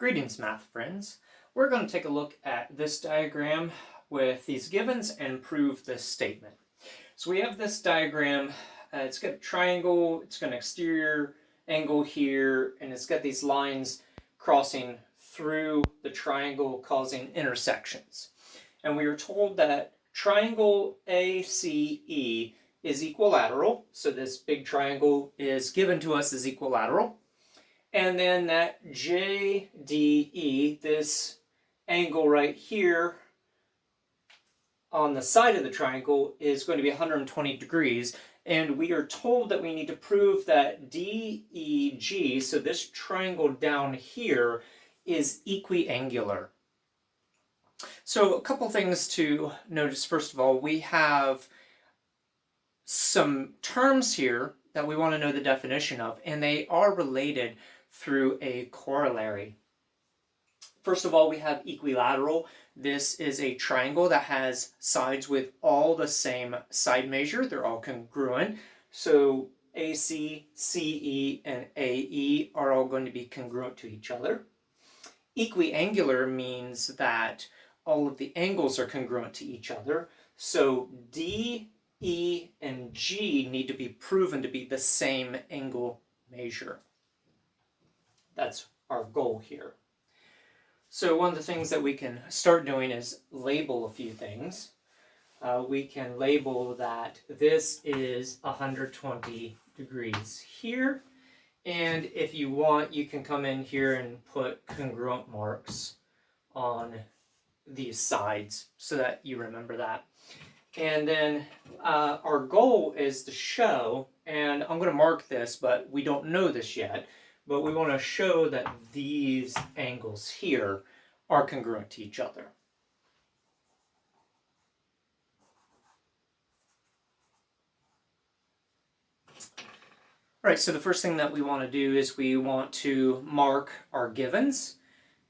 Greetings, math friends. We're going to take a look at this diagram with these givens and prove this statement. So we have this diagram, it's got a triangle, it's got an exterior angle here, and it's got these lines crossing through the triangle causing intersections. And we are told that triangle ACE is equilateral, so this big triangle is given to us as equilateral. And then that JDE, this angle right here on the side of the triangle, is going to be 120 degrees. And we are told that we need to prove that DEG, so this triangle down here, is equiangular. So a couple things to notice. First of all, we have some terms here that we want to know the definition of, and they are related through a corollary. First of all, we have equilateral. This is a triangle that has sides with all the same side measure. They're all congruent. So AC, CE, and AE are all going to be congruent to each other. Equiangular means that all of the angles are congruent to each other. So D, E, and G need to be proven to be the same angle measure. That's our goal here. So one of the things that we can start doing is label a few things. We can label that this is 120 degrees here. And if you want, you can come in here and put congruent marks on these sides so that you remember that. And then our goal is to show, and I'm going to mark this, but we don't know this yet, but we want to show that these angles here are congruent to each other. All right, so the first thing that we want to do is we want to mark our givens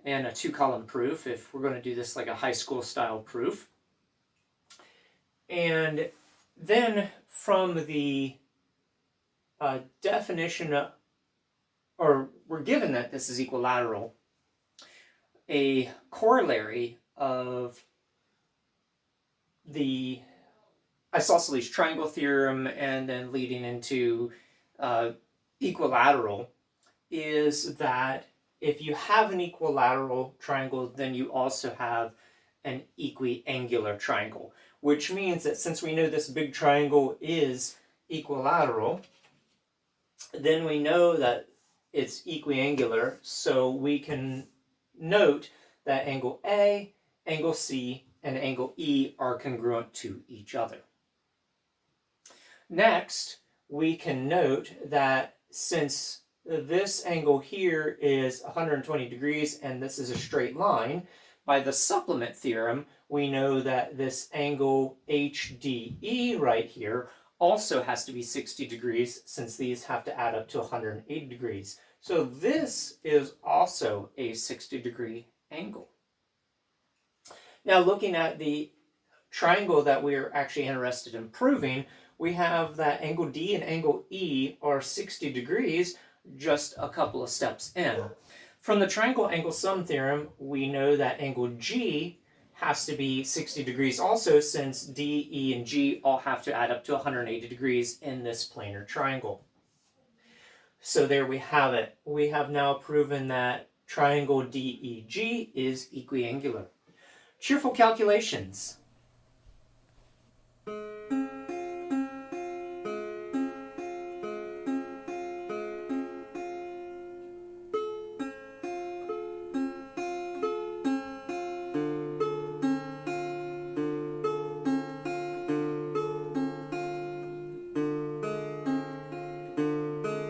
and a two-column proof if we're going to do this like a high school style proof. And then from the definition of, or we're given that this is equilateral, a corollary of the isosceles triangle theorem and then leading into equilateral is that if you have an equilateral triangle, then you also have an equiangular triangle, which means that since we know this big triangle is equilateral, then we know that it's equiangular, so we can note that angle A, angle C, and angle E are congruent to each other. Next, we can note that since this angle here is 120 degrees and this is a straight line, by the supplement theorem, we know that this angle HDE right here also has to be 60 degrees since these have to add up to 180 degrees. So this is also a 60-degree angle. Now looking at the triangle that we're actually interested in proving, we have that angle D and angle E are 60 degrees just a couple of steps in. From the triangle angle sum theorem, we know that angle G has to be 60 degrees also, since D, E, and G all have to add up to 180 degrees in this planar triangle. So there we have it. We have now proven that triangle DEG is equiangular. Cheerful calculations.